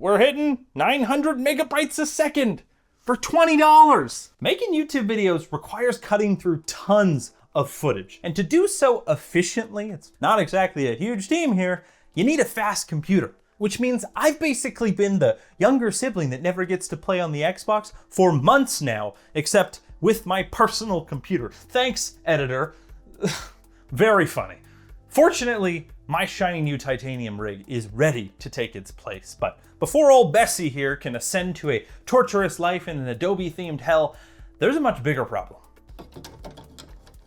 we're hitting 900 megabytes a second for $20. Making YouTube videos requires cutting through tons of footage. And to do so efficiently, it's not exactly a huge team here, you need a fast computer. Which means I've basically been the younger sibling that never gets to play on the Xbox for months now, except with my personal computer. Thanks, editor. Very funny. Fortunately, my shiny new titanium rig is ready to take its place, but before old Bessie here can ascend to a torturous life in an Adobe-themed hell, there's a much bigger problem.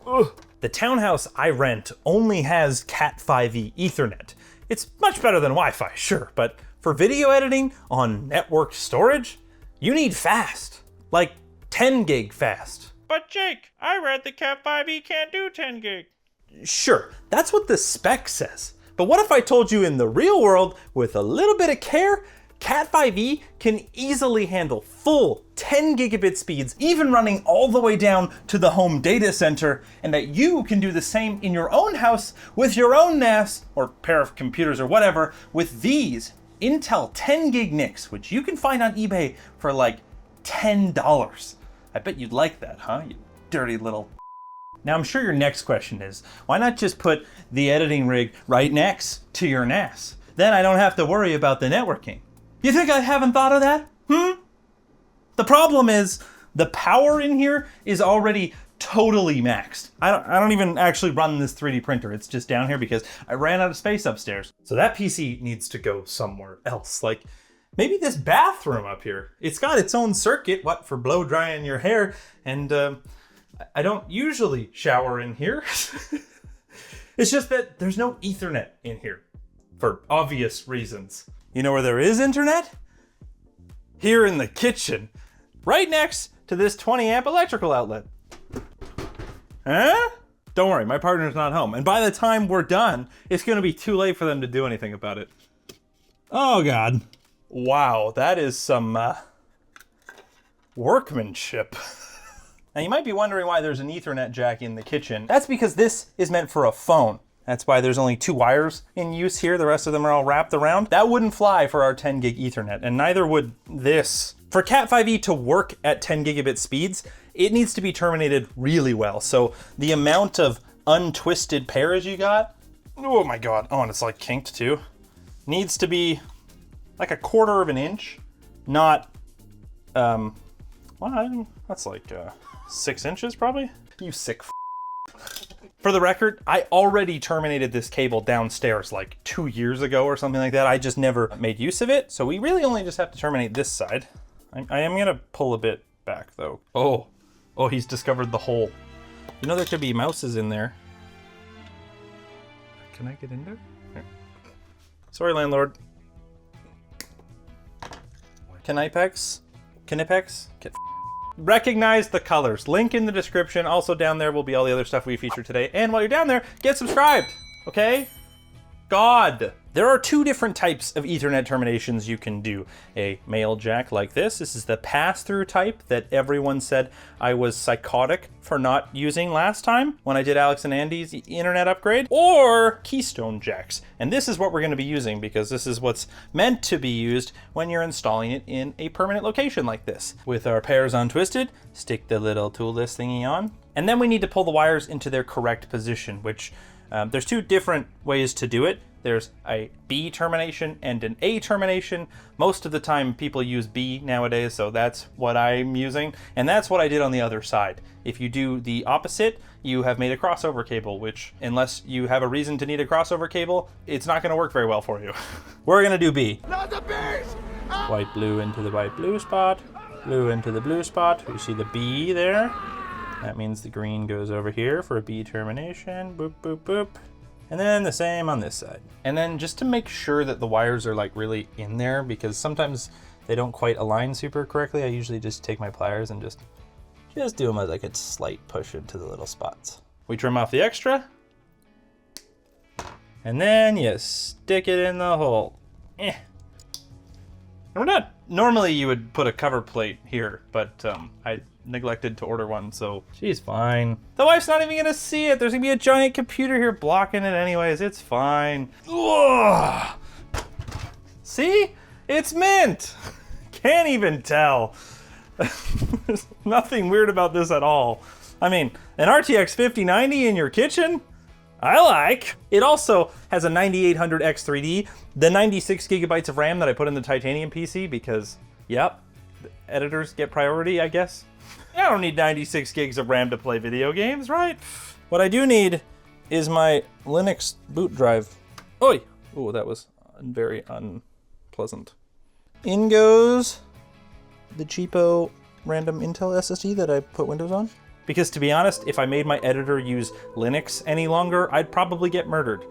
Ugh. The townhouse I rent only has Cat5e Ethernet. It's much better than Wi-Fi, sure, but for video editing on network storage, you need fast, like 10 gig fast. But Jake, I read the Cat5e can't do 10 gig. Sure, that's what the spec says. But what if I told you in the real world, with a little bit of care, Cat5e can easily handle full 10 gigabit speeds, even running all the way down to the home data center, and that you can do the same in your own house with your own NAS, or pair of computers or whatever, with these Intel 10 gig NICs, which you can find on eBay for like $10. I bet you'd like that, huh? You dirty little... Now I'm sure your next question is, why not just put the editing rig right next to your NAS? Then I don't have to worry about the networking. You think I haven't thought of that? The problem is, the power in here is already totally maxed. I don't even actually run this 3D printer. It's just down here because I ran out of space upstairs. So that PC needs to go somewhere else. Like maybe this bathroom up here. It's got its own circuit, what, for blow drying your hair. And I don't usually shower in here. It's just that there's no Ethernet in here for obvious reasons. You know where there is internet? Here in the kitchen, right next to this 20 amp electrical outlet. Huh? Don't worry, my partner's not home. And by the time we're done, it's gonna be too late for them to do anything about it. Oh God. Wow, that is some workmanship. Now you might be wondering why there's an Ethernet jack in the kitchen. That's because this is meant for a phone. That's why there's only 2 wires in use here. The rest of them are all wrapped around. That wouldn't fly for our 10 gig Ethernet, and neither would this. For Cat5e to work at 10 gigabit speeds, it needs to be terminated really well. So the amount of untwisted pairs you got, oh my God, oh, and it's like kinked too, needs to be like 1/4 of an inch, not, well, that's like 6 inches probably. You sick f. For the record, I already terminated this cable downstairs like 2 years ago or something like that. I just never made use of it. So we really only just have to terminate this side. I am gonna pull a bit back though. Oh, he's discovered the hole. You know there could be mouses in there. Can I get in there? Here. Sorry, landlord. Knipex? Recognize the colors. Link in the description. Also down there will be all the other stuff we featured today. And while you're down there, get subscribed, okay? God. There are 2 different types of Ethernet terminations you can do. A male jack like this. This is the pass-through type that everyone said I was psychotic for not using last time when I did Alex and Andy's internet upgrade. Or keystone jacks. And this is what we're going to be using because this is what's meant to be used when you're installing it in a permanent location like this. With our pairs untwisted, stick the little toolless thingy on. And then we need to pull the wires into their correct position, which there's 2 different ways to do it. There's a B termination and an A termination. Most of the time people use B nowadays, so that's what I'm using. And that's what I did on the other side. If you do the opposite, you have made a crossover cable, which unless you have a reason to need a crossover cable, it's not gonna work very well for you. We're gonna do B. Not the bees! White, blue into the white, blue spot. Blue into the blue spot. You see the B there? That means the green goes over here for a B termination. Boop, boop, boop. And then the same on this side. And then just to make sure that the wires are like really in there, because sometimes they don't quite align super correctly, I usually just take my pliers and just do them as like a slight push into the little spots. We trim off the extra. And then you stick it in the hole. And we're done. Normally you would put a cover plate here, but I neglected to order one, so she's fine. The wife's not even gonna see it. There's gonna be a giant computer here blocking it anyways. It's fine. Ugh. See? It's mint! Can't even tell. There's nothing weird about this at all. I mean, an RTX 5090 in your kitchen? I like. It also has a 9800 X3D, the 96 gigabytes of RAM that I put in the titanium PC because, yep, editors get priority, I guess. I don't need 96 gigs of RAM to play video games, right? What I do need is my Linux boot drive. Oi! Ooh, that was very unpleasant. In goes the cheapo random Intel SSD that I put Windows on. Because to be honest, if I made my editor use Linux any longer, I'd probably get murdered.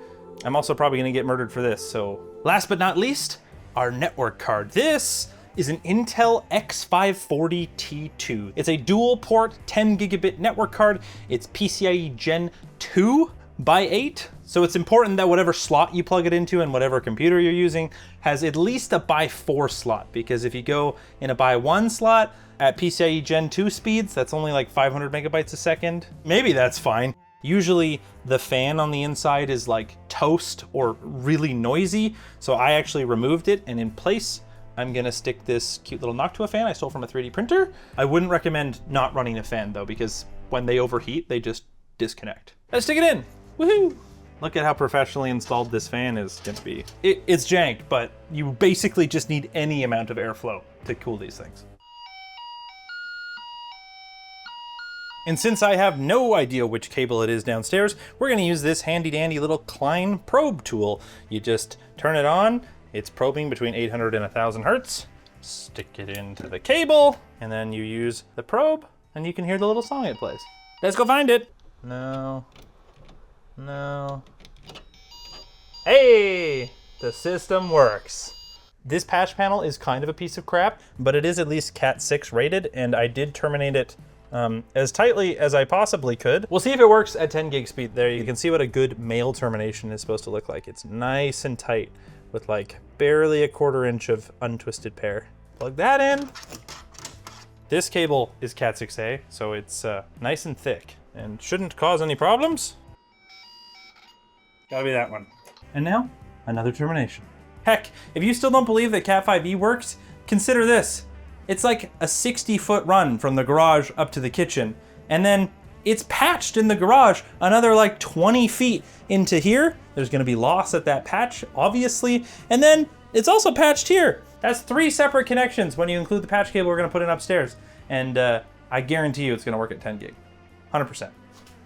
I'm also probably gonna get murdered for this, so. Last but not least, our network card. This is an Intel X540 T2. It's a dual port 10 gigabit network card. It's PCIe Gen 2 by 8. So it's important that whatever slot you plug it into and whatever computer you're using has at least a by 4 slot, because if you go in a by 1 slot at PCIe Gen 2 speeds, that's only like 500 megabytes a second. Maybe that's fine. Usually the fan on the inside is like toast or really noisy, so I actually removed it, and in place I'm gonna stick this cute little Noctua fan I stole from a 3D printer. I wouldn't recommend not running a fan though, because when they overheat, they just disconnect. Let's stick it in, woohoo! Look at how professionally installed this fan is gonna be. It's jank, but you basically just need any amount of airflow to cool these things. And since I have no idea which cable it is downstairs, we're gonna use this handy dandy little Klein probe tool. You just turn it on, it's probing between 800 and 1000 hertz, stick it into the cable, and then you use the probe, and you can hear the little song it plays. Let's go find it. No. Hey, the system works. This patch panel is kind of a piece of crap, but it is at least Cat 6 rated, and I did terminate it as tightly as I possibly could. We'll see if it works at 10 gig speed. There you can see what a good male termination is supposed to look like. It's nice and tight with like barely a 1/4 inch of untwisted pair. Plug that in. This cable is Cat 6A, so it's nice and thick and shouldn't cause any problems. Gotta be that one. And now, another termination. Heck, if you still don't believe that Cat 5e works, consider this. It's like a 60-foot run from the garage up to the kitchen, and then it's patched in the garage another like 20 feet into here. There's gonna be loss at that patch, obviously, and then it's also patched here. That's 3 separate connections when you include the patch cable we're gonna put in upstairs, and I guarantee you it's gonna work at 10 gig, 100%.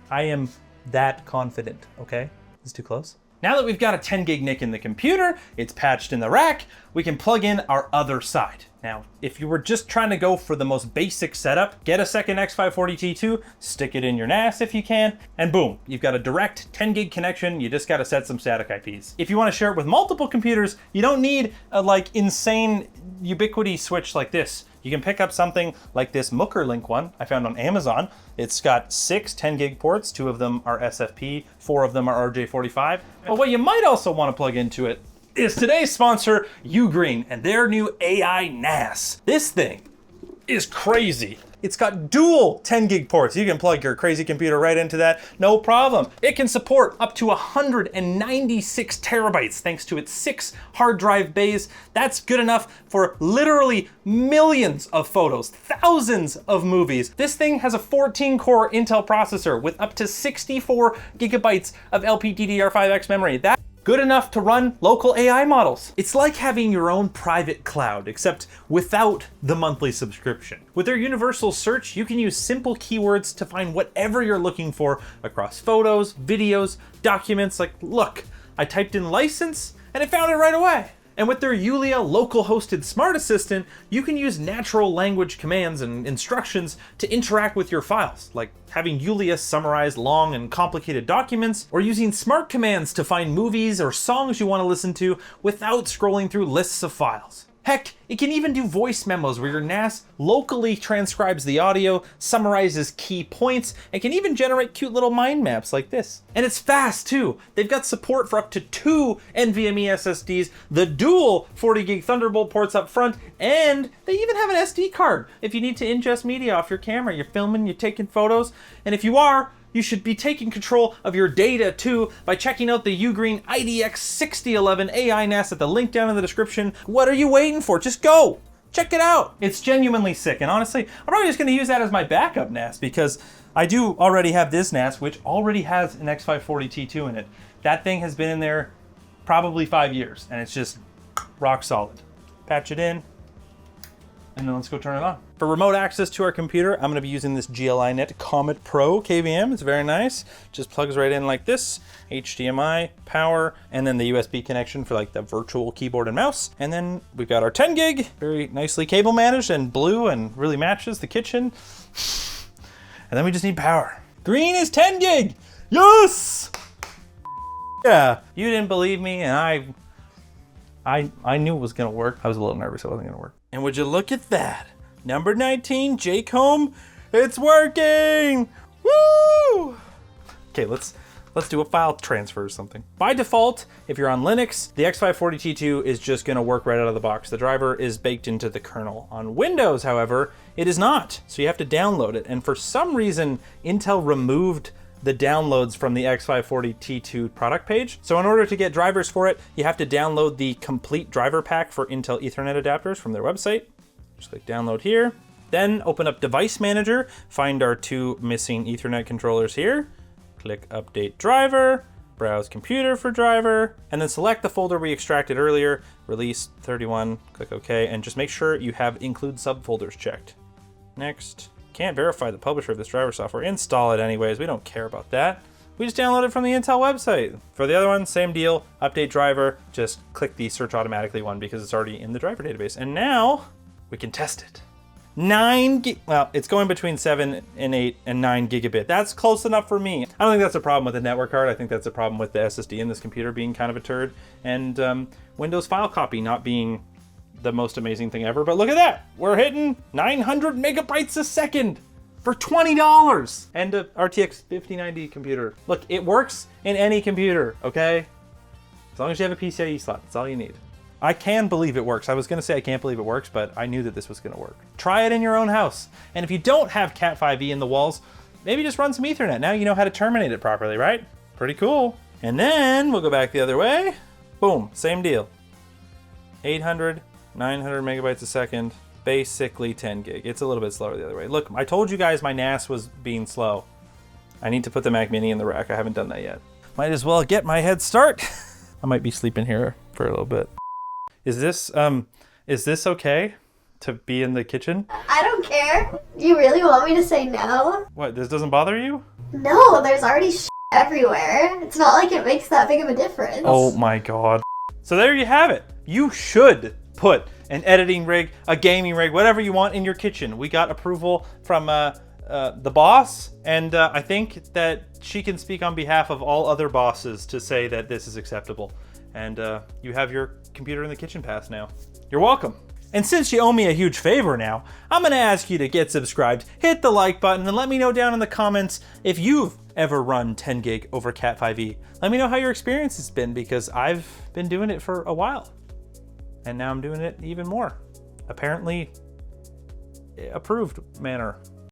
I am that confident, okay? It's too close. Now that we've got a 10 gig NIC in the computer, it's patched in the rack, we can plug in our other side. Now, if you were just trying to go for the most basic setup, get a second X540 T2, stick it in your NAS if you can, and boom, you've got a direct 10 gig connection, you just gotta set some static IPs. If you wanna share it with multiple computers, you don't need a like insane ubiquity switch like this. You can pick up something like this Mookerlink one I found on Amazon. It's got 6 10 gig ports, 2 of them are SFP, 4 of them are RJ45. But what you might also want to plug into it is today's sponsor, Ugreen, and their new AI NAS. This thing is crazy. It's got dual 10 gig ports. You can plug your crazy computer right into that, no problem. It can support up to 196 terabytes thanks to its 6 hard drive bays. That's good enough for literally millions of photos, thousands of movies. This thing has a 14-core Intel processor with up to 64 gigabytes of LPDDR5X memory. That's good enough to run local AI models. It's like having your own private cloud, except without the monthly subscription. With their universal search, you can use simple keywords to find whatever you're looking for across photos, videos, documents. Like, look, I typed in license and it found it right away. And with their Yulia local hosted smart assistant, you can use natural language commands and instructions to interact with your files, like having Yulia summarize long and complicated documents, or using smart commands to find movies or songs you want to listen to without scrolling through lists of files. Heck, it can even do voice memos where your NAS locally transcribes the audio, summarizes key points, and can even generate cute little mind maps like this. And it's fast too. They've got support for up to 2 NVMe SSDs, the dual 40 gig Thunderbolt ports up front, and they even have an SD card if you need to ingest media off your camera. You're filming, you're taking photos, and if you are, you should be taking control of your data too by checking out the Ugreen IDX6011 AI NAS at the link down in the description. What are you waiting for? Just go. Check it out. It's genuinely sick. And honestly, I'm probably just going to use that as my backup NAS because I do already have this NAS, which already has an X540T2 in it. That thing has been in there probably 5 years, and it's just rock solid. Patch it in, and then let's go turn it on. For remote access to our computer, I'm gonna be using this GLINet Comet Pro KVM. It's very nice. Just plugs right in like this, HDMI, power, and then the USB connection for like the virtual keyboard and mouse. And then we've got our 10 gig, very nicely cable managed and blue and really matches the kitchen. And then we just need power. Green is 10 gig, yes! Yeah, you didn't believe me, and I knew it was gonna work. I was a little nervous it wasn't gonna work. And would you look at that? Number 19, Jake Home, it's working! Woo! Okay, let's do a file transfer or something. By default, if you're on Linux, the X540T2 is just gonna work right out of the box. The driver is baked into the kernel. On Windows, however, it is not. So you have to download it. And for some reason, Intel removed the downloads from the X540T2 product page. So in order to get drivers for it, you have to download the complete driver pack for Intel Ethernet adapters from their website. Just click download here. Then open up Device Manager, find our 2 missing Ethernet controllers here. Click Update Driver, browse Computer for driver, and then select the folder we extracted earlier, Release 31, click OK, and just make sure you have Include Subfolders checked. Next. Can't verify the publisher of this driver software. Install it anyways, we don't care about that. We just download it from the Intel website. For the other one, same deal, update driver, just click the search automatically one because it's already in the driver database. And now we can test it. 9 gig, well, it's going between 7 and 8 and 9 gigabit. That's close enough for me. I don't think that's a problem with the network card. I think that's a problem with the SSD in this computer being kind of a turd. And Windows file copy not being the most amazing thing ever, but look at that. We're hitting 900 megabytes a second for $20 and a RTX 5090 computer. Look, it works in any computer, okay? As long as you have a PCIe slot, that's all you need. I can believe it works. I was gonna say I can't believe it works, but I knew that this was gonna work. Try it in your own house. And if you don't have Cat5e in the walls, maybe just run some Ethernet. Now you know how to terminate it properly, right? Pretty cool. And then we'll go back the other way. Boom, same deal. 800, 900 megabytes a second, basically 10 gig. It's a little bit slower the other way. Look, I told you guys my NAS was being slow. I need to put the Mac Mini in the rack. I haven't done that yet. Might as well get my head start. I might be sleeping here for a little bit. Is this okay to be in the kitchen? I don't care. You really want me to say no? What, this doesn't bother you? No, there's already everywhere. It's not like it makes that big of a difference. Oh my God. So there you have it. You should put an editing rig, a gaming rig, whatever you want in your kitchen. We got approval from the boss, and I think that she can speak on behalf of all other bosses to say that this is acceptable. And you have your computer in the kitchen pass now. You're welcome. And since you owe me a huge favor now, I'm gonna ask you to get subscribed, hit the like button, and let me know down in the comments if you've ever run 10 gig over Cat5e. Let me know how your experience has been, because I've been doing it for a while. And now I'm doing it even more. Apparently, approved manner.